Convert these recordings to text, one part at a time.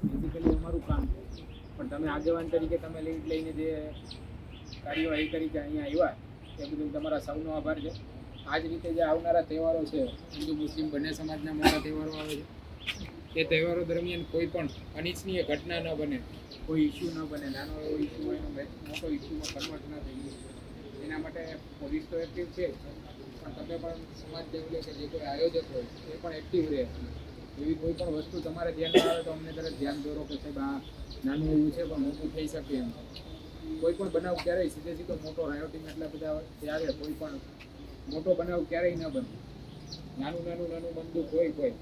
Basically અમારું કામ છે. પણ તમે આગેવાન તરીકે તમે લઈને જે કાર્યવાહી કરી કે અહીંયા આવ્યા એ બધું તમારા સૌનો આભાર છે. આ જ રીતે જે આવનારા તહેવારો છે, હિન્દુ મુસ્લિમ બંને સમાજના મોટા તહેવારો આવે છે, એ તહેવારો દરમિયાન કોઈ પણ અનિચ્છનીય ઘટના ન બને, કોઈ ઇસ્યુ ન બને, નાનો એવો ઇસ્યુ હોય એનો મોટો ઇસ્યુમાં કન્વર્ટ ન થઈ જાય. એના માટે પોલીસ તો એક્ટિવ છે, પણ તમે પણ સમાજ જેવું કે જે કોઈ આયોજક હોય એ પણ એક્ટિવ રહે. એવી કોઈ પણ વસ્તુ તમારે ધ્યાનમાં આવે તો અમને તરત ધ્યાન દોરો કે સાહેબ આ નાનું એવું છે પણ મોટું થઈ શકે એમ. કોઈ પણ બનાવ ક્યારેય સીધો મોટો રાયોટિંગ એટલા બધા ત્યારે કોઈ પણ મોટો બનાવ ક્યારેય ન બને. નાનું બંદૂક હોય, કોઈ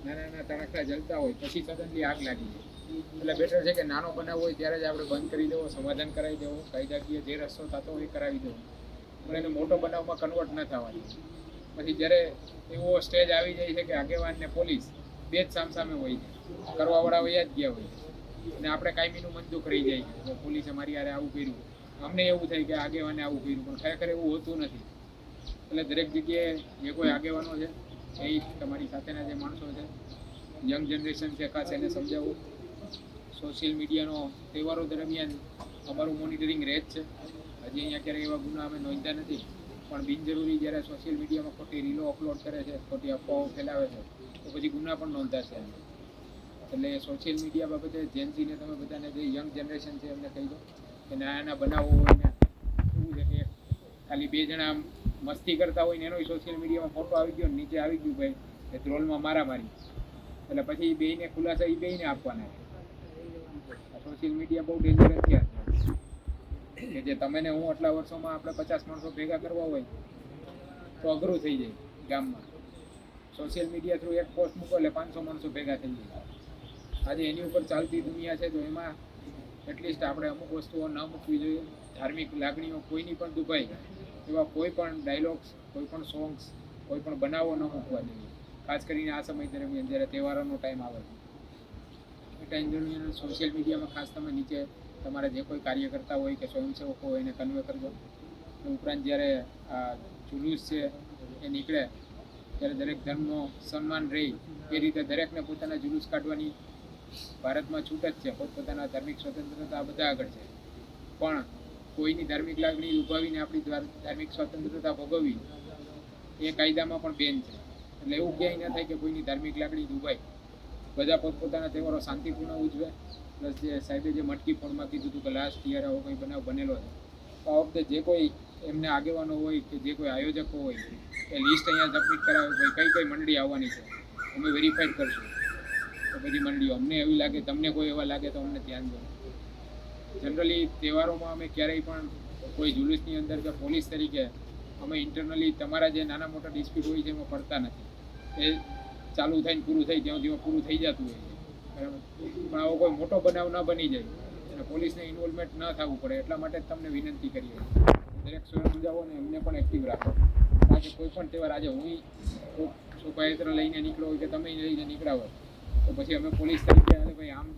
નાના તણખલા જલતા હોય, પછી સડનલી આગ લાગી જાય. એટલે બેટર છે કે નાનો બનાવ હોય ત્યારે જ આપણે બંધ કરી દેવો, સમાધાન કરાવી દેવો, કાયદાકીય જે રસ્તો થતો હોય એ કરાવી દેવો, પણ એને મોટો બનાવમાં કન્વર્ટ ન થવાની. પછી જ્યારે એવો સ્ટેજ આવી જાય છે કે આગેવાન ને પોલીસ બે જ સામસામે હોય છે, કરવાવાળા વયા જ ગયા હોય અને આપણે કાયમીનું મંજૂર કરી જાય કે પોલીસે મારી યારે આવું કર્યું. અમને એવું થાય કે આગેવાને આવું કર્યું, પણ ખરેખર એવું હોતું નથી. એટલે દરેક જગ્યાએ જે કોઈ આગેવાનો છે એ તમારી સાથેના જે માણસો છે, યંગ જનરેશન છે, ખાસ એને સમજાવવું. સોશિયલ મીડિયાનો તહેવારો દરમિયાન અમારું મોનિટરિંગ રહે જ છે. હજી અહીંયા ક્યારેય એવા ગુના અમે નોંધ્યા નથી, પણ બિનજરૂરી જ્યારે સોશિયલ મીડિયામાં ખોટી રીલો અપલોડ કરે છે, ખોટી અફવાઓ ફેલાવે છે, તો પછી ગુના પણ નોંધાશે. એટલે સોશિયલ મીડિયા બાબતે જેન્સીને તમે બધાને જે યંગ જનરેશન છે એમને કહી દો કે નાના બનાવો હોય ને એવું છે કે ખાલી બે જણા મસ્તી કરતા હોય ને એનો સોશિયલ મીડિયામાં ફોટો આવી ગયો, નીચે આવી ગયું ભાઈ એ ધ્રોલમાં મારામારી, એટલે પછી બેયને ખુલાસા એ બેયને આપવાના. સોશિયલ મીડિયા બહુ ડેન્જરસ છે કે જે તમે ને હું આટલા વર્ષોમાં આપણે 50 માણસો ભેગા કરવા હોય તો અઘરું થઈ જાય ગામમાં. સોશિયલ મીડિયા થ્રુ એક પોસ્ટ મૂકો એટલે 500 માણસો ભેગા થઈ જાય. આજે એની ઉપર ચાલતી દુનિયા છે, તો એમાં એટલીસ્ટ આપણે અમુક વસ્તુઓ ન મૂકવી જોઈએ. ધાર્મિક લાગણીઓ કોઈની પણ દુભાઈ એવા કોઈ પણ ડાયલોગ્સ, કોઈ પણ સોંગ્સ, કોઈ પણ બનાવો ન મૂકવા જોઈએ. ખાસ કરીને આ સમય દરમિયાન જ્યારે તહેવારોનો ટાઈમ આવે છે એ ટાઈમ દરમિયાન સોશિયલ મીડિયામાં ખાસ તમે નીચે તમારા જે કોઈ કાર્ય કરતા હોય કે સ્વયંસેવકો હોય એને કન્વે કરજો. ઉપરાંત જ્યારે આ જુલુસ છે એ નીકળે ત્યારે દરેક ધર્મનો સન્માન રહે એ રીતે દરેકને પોતાના જુલુસ કાઢવાની ભારતમાં છૂટ જ છે. પોતપોતાના ધાર્મિક સ્વતંત્રતા બધા આગળ છે, પણ કોઈની ધાર્મિક લાગણી દુભાવીને આપણી ધાર્મિક સ્વતંત્રતા ભોગવવી એ કાયદામાં પણ બેન છે. એટલે એવું ક્યાંય ન થાય કે કોઈની ધાર્મિક લાગણી દુભાય. બધા પોતપોતાના તહેવારો શાંતિપૂર્ણ ઉજવે. પ્લસ જે સાહેબે જે મટકી ફોનમાં કીધું હતું કે લાસ્ટ યર આવો કંઈ બનાવ બનેલો છે, તો આ વખતે જે કોઈ એમને આગેવાનો હોય કે જે કોઈ આયોજકો હોય એ લિસ્ટ અહીંયા સબમિટ કરાવે ભાઈ કઈ મંડળી આવવાની છે, અમે વેરીફાઈડ કરશું. તો બધી મંડળીઓ અમને એવી લાગે, તમને કોઈ એવા લાગે તો અમને ધ્યાન દો. જનરલી તહેવારોમાં અમે ક્યારેય પણ કોઈ જુલુસની અંદર કે પોલીસ તરીકે અમે ઇન્ટરનલી તમારા જે નાના મોટા ડિસ્પ્યુટ હોય છે એમાં પડતા નથી. એ ચાલુ થઈને પૂરું થઈ ત્યાં સુધીમાં પૂરું થઈ જતું હોય છે, બરાબર. પણ આવો કોઈ મોટો બનાવ ન બની જાય અને પોલીસને ઇન્વોલ્વમેન્ટ ન થવું પડે એટલા માટે જ તમને વિનંતી કરીએ. દરેક સમજાવો ને એમને પણ એક્ટિવ રાખો. કારણ કે કોઈ પણ તહેવાર આજે હું શોભાયાત્રા લઈને નીકળો હોય કે તમે લઈને નીકળ્યા હોય તો પછી અમે પોલીસ તરીકે ભાઈ આમ